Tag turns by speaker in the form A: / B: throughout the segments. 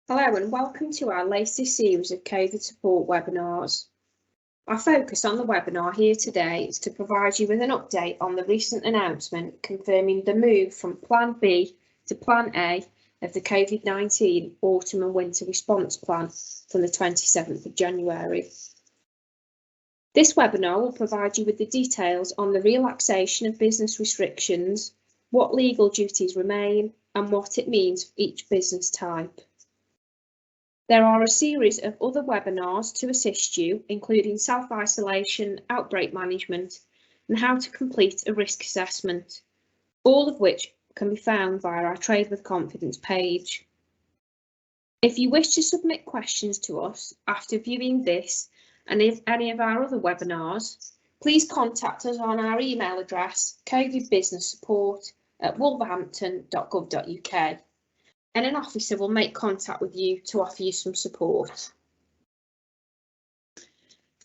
A: Hello and welcome to our latest series of COVID support webinars. Our focus on the webinar here today is to provide you with an update on the recent announcement confirming the move from Plan B to Plan A of the COVID-19 Autumn and Winter Response Plan from the 27th of January. This webinar will provide you with the details on the relaxation of business restrictions, what legal duties remain, and what it means for each business type. There are a series of other webinars to assist you, including self-isolation, outbreak management, and how to complete a risk assessment, all of which can be found via our Trade with Confidence page. If you wish to submit questions to us after viewing this and any of our other webinars, please contact us on our email address covidbusinesssupport@wolverhampton.gov.uk. and an officer will make contact with you to offer you some support.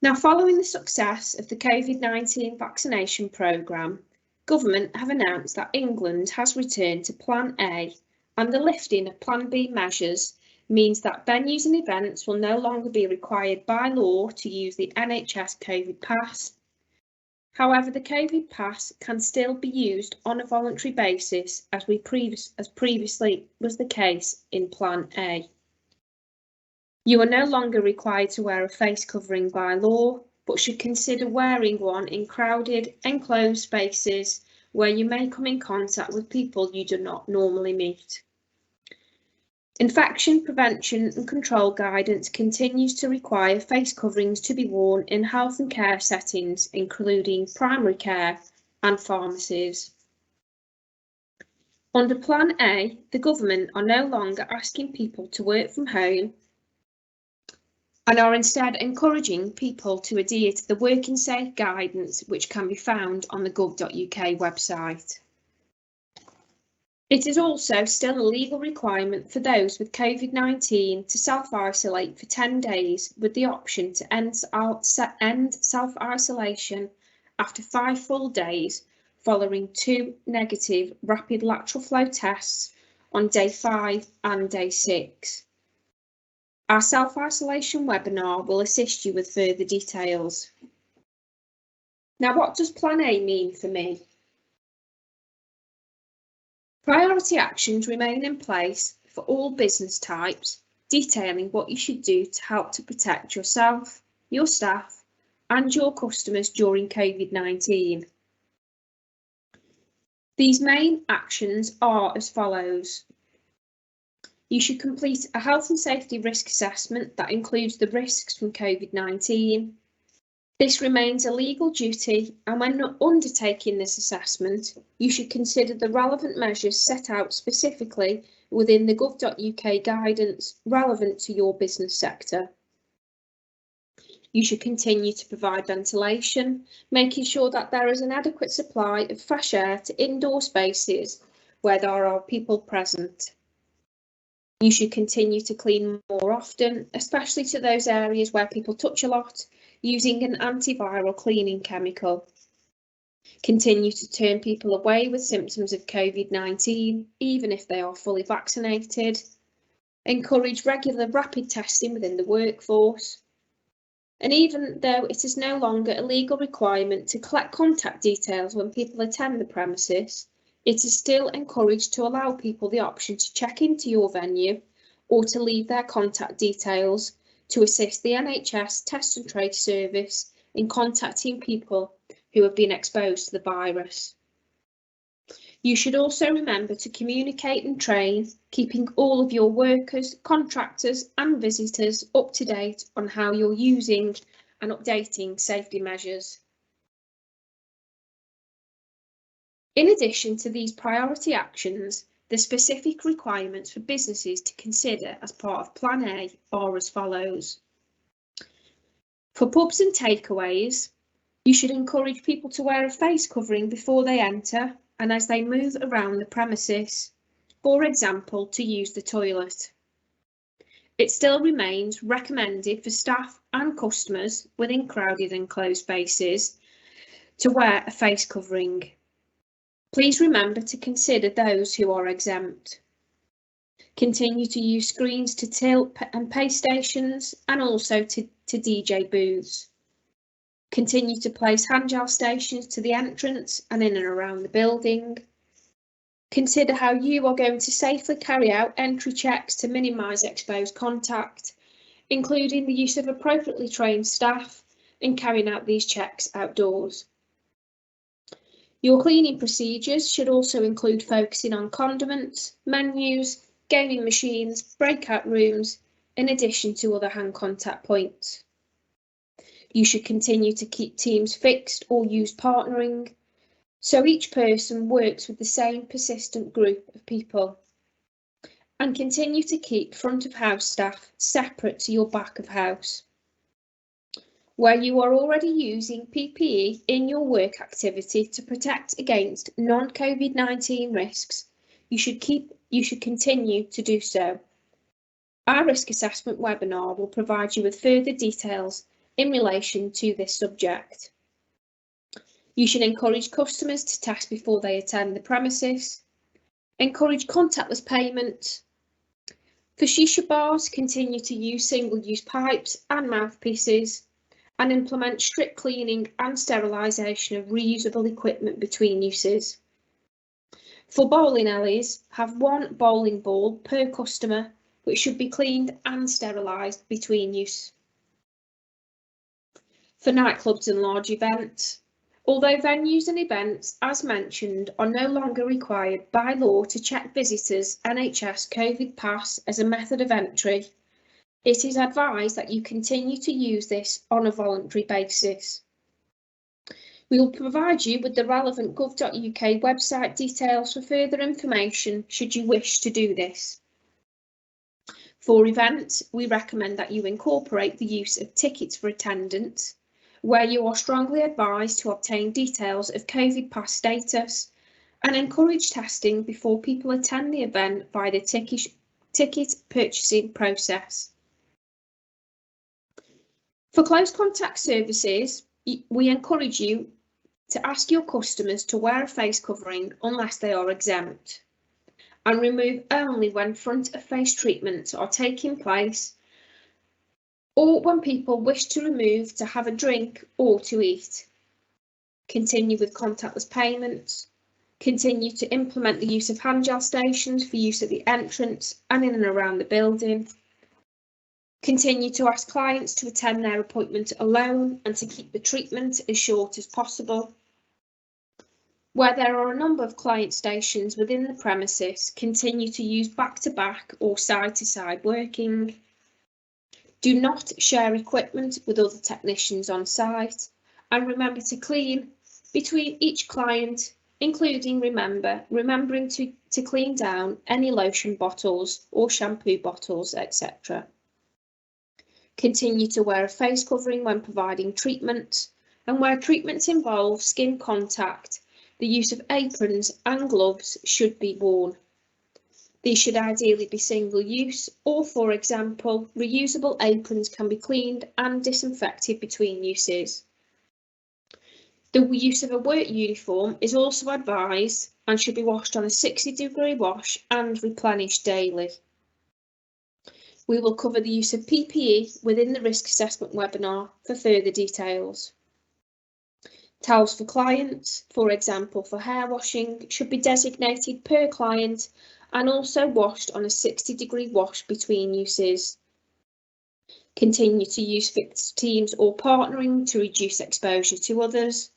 A: Now, following the success of the COVID-19 vaccination programme, Government have announced that England has returned to Plan A, and the lifting of Plan B measures means that venues and events will no longer be required by law to use the NHS COVID Pass. However, the COVID Pass can still be used on a voluntary basis as previously was the case in Plan A. You are no longer required to wear a face covering by law, but should consider wearing one in crowded, enclosed spaces where you may come in contact with people you do not normally meet. Infection prevention and control guidance continues to require face coverings to be worn in health and care settings, including primary care and pharmacies. Under Plan A, the government are no longer asking people to work from home and are instead encouraging people to adhere to the working safe guidance, which can be found on the gov.uk website. It is also still a legal requirement for those with COVID-19 to self-isolate for 10 days, with the option to end self-isolation after 5 full days following 2 negative rapid lateral flow tests on day 5 and day 6. Our self-isolation webinar will assist you with further details. Now, what does Plan A mean for me? Priority actions remain in place for all business types, detailing what you should do to help to protect yourself, your staff, and your customers during COVID-19. These main actions are as follows. You should complete a health and safety risk assessment that includes the risks from COVID-19. This remains a legal duty, and when not undertaking this assessment, you should consider the relevant measures set out specifically within the gov.uk guidance relevant to your business sector. You should continue to provide ventilation, making sure that there is an adequate supply of fresh air to indoor spaces where there are people present. You should continue to clean more often, especially to those areas where people touch a lot, using an antiviral cleaning chemical. Continue to turn people away with symptoms of COVID-19, even if they are fully vaccinated. Encourage regular rapid testing within the workforce. And even though it is no longer a legal requirement to collect contact details when people attend the premises, it is still encouraged to allow people the option to check into your venue or to leave their contact details to assist the NHS Test and Trace service in contacting people who have been exposed to the virus. You should also remember to communicate and train, keeping all of your workers, contractors and visitors up to date on how you're using and updating safety measures. In addition to these priority actions, the specific requirements for businesses to consider as part of Plan A are as follows. For pubs and takeaways, you should encourage people to wear a face covering before they enter and as they move around the premises, for example, to use the toilet. It still remains recommended for staff and customers within crowded and closed spaces to wear a face covering. Please remember to consider those who are exempt. Continue to use screens to till and pay stations and also to DJ booths. Continue to place hand gel stations to the entrance and in and around the building. Consider how you are going to safely carry out entry checks to minimise exposed contact, including the use of appropriately trained staff and carrying out these checks outdoors. Your cleaning procedures should also include focusing on condiments, menus, gaming machines, breakout rooms, in addition to other hand contact points. You should continue to keep teams fixed or use partnering, so each person works with the same persistent group of people. And continue to keep front of house staff separate to your back of house. Where you are already using PPE in your work activity to protect against non-COVID-19 risks, you should continue to do so. Our risk assessment webinar will provide you with further details in relation to this subject. You should encourage customers to test before they attend the premises. Encourage contactless payment. For shisha bars, continue to use single-use pipes and mouthpieces and implement strict cleaning and sterilisation of reusable equipment between uses. For bowling alleys, have one bowling ball per customer, which should be cleaned and sterilised between use. For nightclubs and large events, although venues and events, as mentioned, are no longer required by law to check visitors' NHS COVID pass as a method of entry, it is advised that you continue to use this on a voluntary basis. We will provide you with the relevant gov.uk website details for further information should you wish to do this. For events, we recommend that you incorporate the use of tickets for attendance, where you are strongly advised to obtain details of COVID pass status and encourage testing before people attend the event via the ticket purchasing process. For close contact services, we encourage you to ask your customers to wear a face covering unless they are exempt, and remove only when front of face treatments are taking place or when people wish to remove to have a drink or to eat. Continue with contactless payments. Continue to implement the use of hand gel stations for use at the entrance and in and around the building. Continue to ask clients to attend their appointment alone and to keep the treatment as short as possible. Where there are a number of client stations within the premises, continue to use back-to-back or side-to-side working. Do not share equipment with other technicians on site, and remember to clean between each client, including remembering to clean down any lotion bottles or shampoo bottles, etc. Continue to wear a face covering when providing treatment, and where treatments involve skin contact, the use of aprons and gloves should be worn. These should ideally be single use, or for example, reusable aprons can be cleaned and disinfected between uses. The use of a work uniform is also advised and should be washed on a 60-degree wash and replenished daily. We will cover the use of PPE within the risk assessment webinar for further details. Towels for clients, for example for hair washing, should be designated per client and also washed on a 60-degree wash between uses. Continue to use fixed teams or partnering to reduce exposure to others.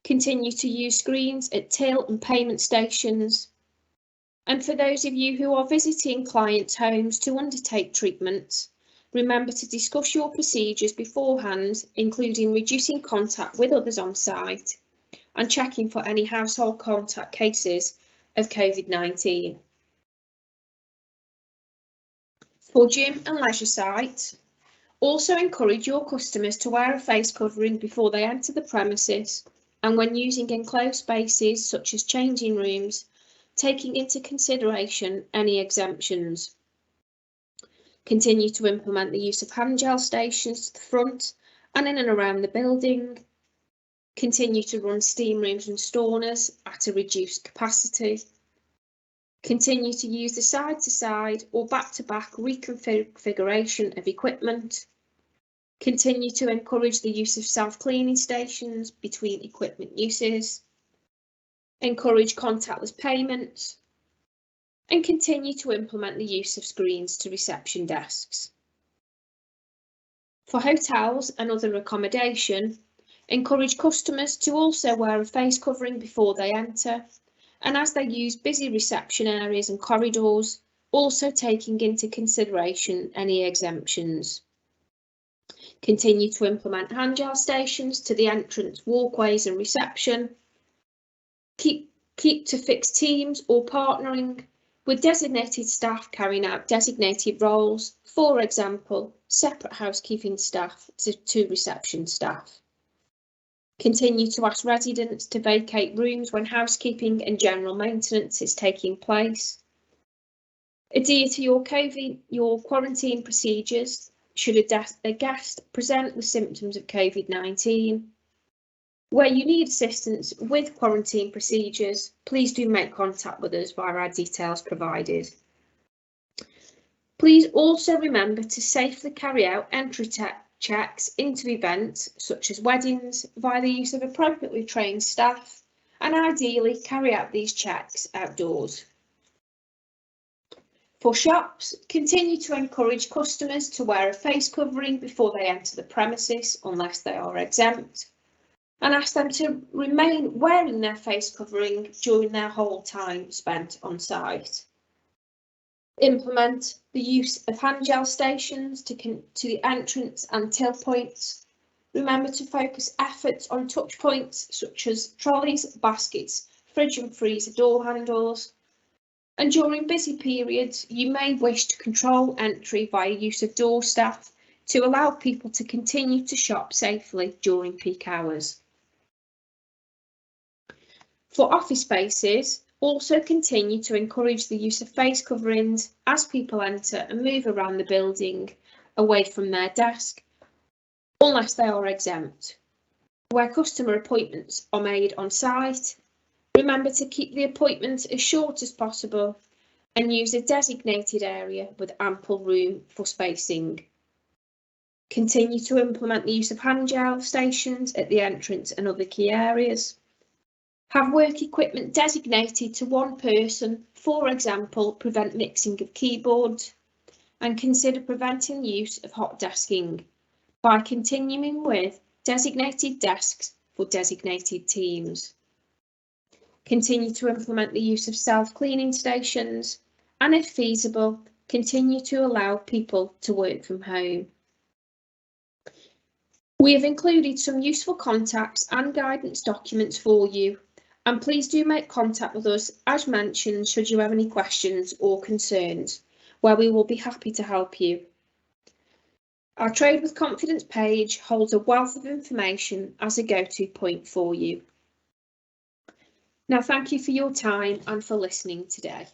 A: Continue to use screens at till and payment stations. And for those of you who are visiting clients' homes to undertake treatments, remember to discuss your procedures beforehand, including reducing contact with others on site and checking for any household contact cases of COVID-19. For gym and leisure sites, also encourage your customers to wear a face covering before they enter the premises and when using enclosed spaces such as changing rooms, taking into consideration any exemptions. Continue to implement the use of hand gel stations to the front and in and around the building. Continue to run steam rooms and saunas at a reduced capacity. Continue to use the side-to-side or back-to-back reconfiguration of equipment. Continue to encourage the use of self-cleaning stations between equipment uses. Encourage contactless payments. And continue to implement the use of screens to reception desks. For hotels and other accommodation, encourage customers to also wear a face covering before they enter, and as they use busy reception areas and corridors, also taking into consideration any exemptions. Continue to implement hand gel stations to the entrance walkways and reception. Keep to fixed teams or partnering with designated staff carrying out designated roles, for example, separate housekeeping staff to reception staff. Continue to ask residents to vacate rooms when housekeeping and general maintenance is taking place. Adhere to your quarantine procedures should a guest present with symptoms of COVID-19. Where you need assistance with quarantine procedures, please do make contact with us via our details provided. Please also remember to safely carry out entry checks into events such as weddings via the use of appropriately trained staff, and ideally carry out these checks outdoors. For shops, continue to encourage customers to wear a face covering before they enter the premises unless they are exempt, and ask them to remain wearing their face covering during their whole time spent on site. Implement the use of hand gel stations to the entrance and till points. Remember to focus efforts on touch points such as trolleys, baskets, fridge and freezer door handles. And during busy periods, you may wish to control entry via use of door staff to allow people to continue to shop safely during peak hours. For office spaces, also continue to encourage the use of face coverings as people enter and move around the building away from their desk, unless they are exempt. Where customer appointments are made on site, remember to keep the appointments as short as possible and use a designated area with ample room for spacing. Continue to implement the use of hand gel stations at the entrance and other key areas. Have work equipment designated to one person, for example, prevent mixing of keyboards, and consider preventing the use of hot desking by continuing with designated desks for designated teams. Continue to implement the use of self-cleaning stations, and if feasible, continue to allow people to work from home. We have included some useful contacts and guidance documents for you, and please do make contact with us as mentioned should you have any questions or concerns, where we will be happy to help you. Our Trade with Confidence page holds a wealth of information as a go-to point for you. Now, thank you for your time and for listening today.